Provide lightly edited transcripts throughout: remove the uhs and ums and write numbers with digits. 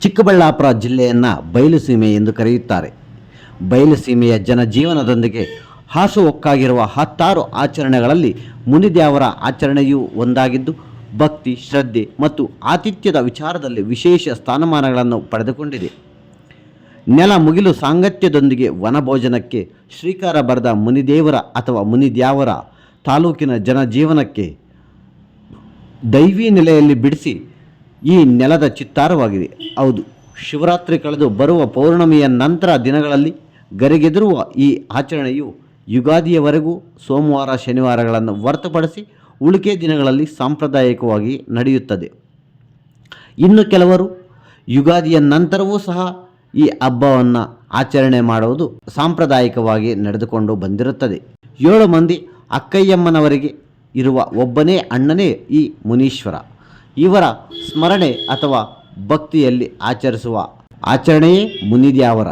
ಚಿಕ್ಕಬಳ್ಳಾಪುರ ಜಿಲ್ಲೆಯನ್ನು ಬಯಲುಸೀಮೆ ಎಂದು ಕರೆಯುತ್ತಾರೆ. ಬಯಲುಸೀಮೆಯ ಜನಜೀವನದೊಂದಿಗೆ ಹಾಸುಹೊಕ್ಕಾಗಿರುವ ಹತ್ತಾರು ಆಚರಣೆಗಳಲ್ಲಿ ಮುನಿದ್ಯಾವರ ಆಚರಣೆಯೂ ಒಂದಾಗಿದ್ದು, ಭಕ್ತಿ, ಶ್ರದ್ಧೆ ಮತ್ತು ಆತಿಥ್ಯದ ವಿಚಾರದಲ್ಲಿ ವಿಶೇಷ ಸ್ಥಾನಮಾನಗಳನ್ನು ಪಡೆದುಕೊಂಡಿದೆ. ನೆಲ ಮುಗಿಲು ಸಾಂಗತ್ಯದೊಂದಿಗೆ ವನಭೋಜನಕ್ಕೆ ಶ್ರೀಕಾರ ಬರೆದ ಮುನಿದೇವರ ಅಥವಾ ಮುನಿದ್ಯಾವರ ತಾಲೂಕಿನ ಜನಜೀವನಕ್ಕೆ ದೈವಿ ನೆಲೆಯಲ್ಲಿ ಬಿಡಿಸಿ ಈ ನೆಲದ ಚಿತ್ತಾರವಾಗಿದೆ. ಹೌದು, ಶಿವರಾತ್ರಿ ಕಳೆದು ಬರುವ ಪೌರ್ಣಮಿಯ ನಂತರ ದಿನಗಳಲ್ಲಿ ಗರಿಗೆದರುವ ಈ ಆಚರಣೆಯು ಯುಗಾದಿಯವರೆಗೂ ಸೋಮವಾರ ಶನಿವಾರಗಳನ್ನು ಹೊರತುಪಡಿಸಿ ಉಳಿಕೆ ದಿನಗಳಲ್ಲಿ ಸಾಂಪ್ರದಾಯಿಕವಾಗಿ ನಡೆಯುತ್ತದೆ. ಇನ್ನು ಕೆಲವರು ಯುಗಾದಿಯ ನಂತರವೂ ಸಹ ಈ ಹಬ್ಬವನ್ನು ಆಚರಣೆ ಮಾಡುವುದು ಸಾಂಪ್ರದಾಯಿಕವಾಗಿ ನಡೆದುಕೊಂಡು ಬಂದಿರುತ್ತದೆ. 7 ಮಂದಿ ಅಕ್ಕಯ್ಯಮ್ಮನವರಿಗೆ ಇರುವ ಒಬ್ಬನೇ ಅಣ್ಣನೇ ಈ ಮುನೀಶ್ವರ. ಇವರ ಸ್ಮರಣೆ ಅಥವಾ ಭಕ್ತಿಯಲ್ಲಿ ಆಚರಿಸುವ ಆಚರಣೆಯೇ ಮುನಿದ್ಯಾವರ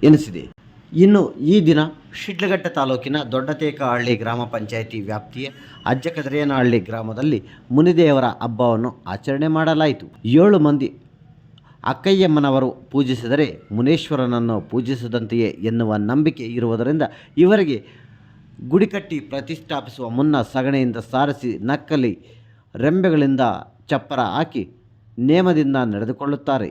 ಎನಿಸಿದೆ. ಇನ್ನು ಈ ದಿನ ಶಿಡ್ಲಘಟ್ಟ ತಾಲೂಕಿನ ದೊಡ್ಡತೇಕಹಳ್ಳಿ ಗ್ರಾಮ ಪಂಚಾಯಿತಿ ವ್ಯಾಪ್ತಿಯ ಅಜ್ಜಕದರೇನಹಳ್ಳಿ ಗ್ರಾಮದಲ್ಲಿ ಮುನಿದೇವರ ಹಬ್ಬವನ್ನು ಆಚರಣೆ ಮಾಡಲಾಯಿತು. 7 ಮಂದಿ ಅಕ್ಕಯ್ಯಮ್ಮನವರು ಪೂಜಿಸಿದರೆ ಮುನೇಶ್ವರನನ್ನು ಪೂಜಿಸಿದಂತೆಯೇ ಎನ್ನುವ ನಂಬಿಕೆ ಇರುವುದರಿಂದ ಇವರಿಗೆ ಗುಡಿ ಕಟ್ಟಿ ಪ್ರತಿಷ್ಠಾಪಿಸುವ ಮುನ್ನ ಸಗಣಿಯಿಂದ ಸಾರಿಸಿ ನಕ್ಕಲಿ ರೆಂಬೆಗಳಿಂದ ಚಪ್ಪರ ಹಾಕಿ ನೇಮದಿಂದ ನಡೆದುಕೊಳ್ಳುತ್ತಾರೆ.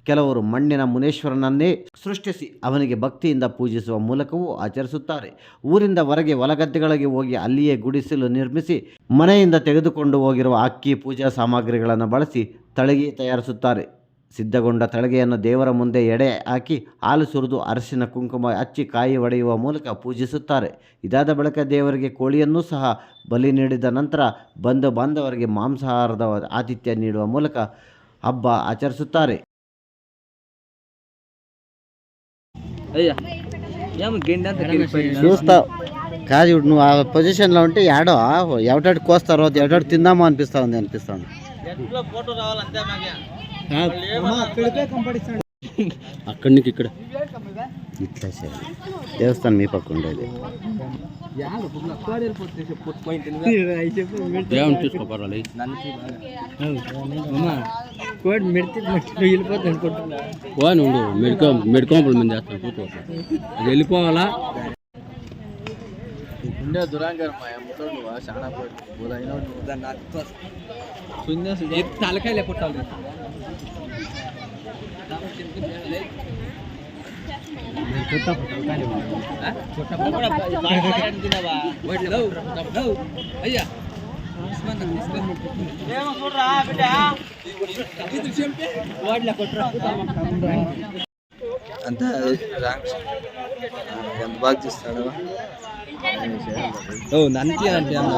ಕೆಲವರು ಮಣ್ಣಿನ ಮುನೇಶ್ವರನನ್ನೇ ಸೃಷ್ಟಿಸಿ ಅವನಿಗೆ ಭಕ್ತಿಯಿಂದ ಪೂಜಿಸುವ ಮೂಲಕವೂ ಆಚರಿಸುತ್ತಾರೆ. ಊರಿಂದ ಹೊರಗೆ ಹೊಲಗದ್ದೆಗಳಿಗೆ ಹೋಗಿ ಅಲ್ಲಿಯೇ ಗುಡಿಸಲು ನಿರ್ಮಿಸಿ ಮನೆಯಿಂದ ತೆಗೆದುಕೊಂಡು ಹೋಗಿರುವ ಅಕ್ಕಿ ಪೂಜಾ ಸಾಮಗ್ರಿಗಳನ್ನು ಬಳಸಿ ತಳಗಿ ತಯಾರಿಸುತ್ತಾರೆ. ಸಿದ್ಧಗೊಂಡ ತಳಗೆಯನ್ನು ದೇವರ ಮುಂದೆ ಎಡೆ ಹಾಕಿ ಹಾಲು ಸುರಿದು ಅರಸಿನ ಕುಂಕುಮ ಹಚ್ಚಿ ಕಾಯಿ ಒಡೆಯುವ ಮೂಲಕ ಪೂಜಿಸುತ್ತಾರೆ. ಇದಾದ ಬಳಿಕ ದೇವರಿಗೆ ಕೋಳಿಯನ್ನೂ ಸಹ ಬಲಿ ನೀಡಿದ ನಂತರ ಬಂಧು ಬಾಂಧವರಿಗೆ ಮಾಂಸಾಹಾರದ ಆತಿಥ್ಯ ನೀಡುವ ಮೂಲಕ ಹಬ್ಬ ಆಚರಿಸುತ್ತಾರೆ. చూస్తా కాదు నువ్వు ఆ పొజిషన్లో ఉంటే ఏడో ఎవటాడు కోస్తారో ఎవటాడు తిందామో అనిపిస్తా ఉంది అక్కడి నుంచి ఇక్కడ ఇట్లా దేవస్థానం మీ పక్క ఉండేది మెడికోంపుల మంది వేస్తాను కూర్చోవాలి అది వెళ్ళిపోవాలా ఉండే దురాంగర్ చాలా తలకాయలే పుట్టాలి అయ్యా అంతా ఎంత బాగా చేస్తాడు నంతి అంటే అన్న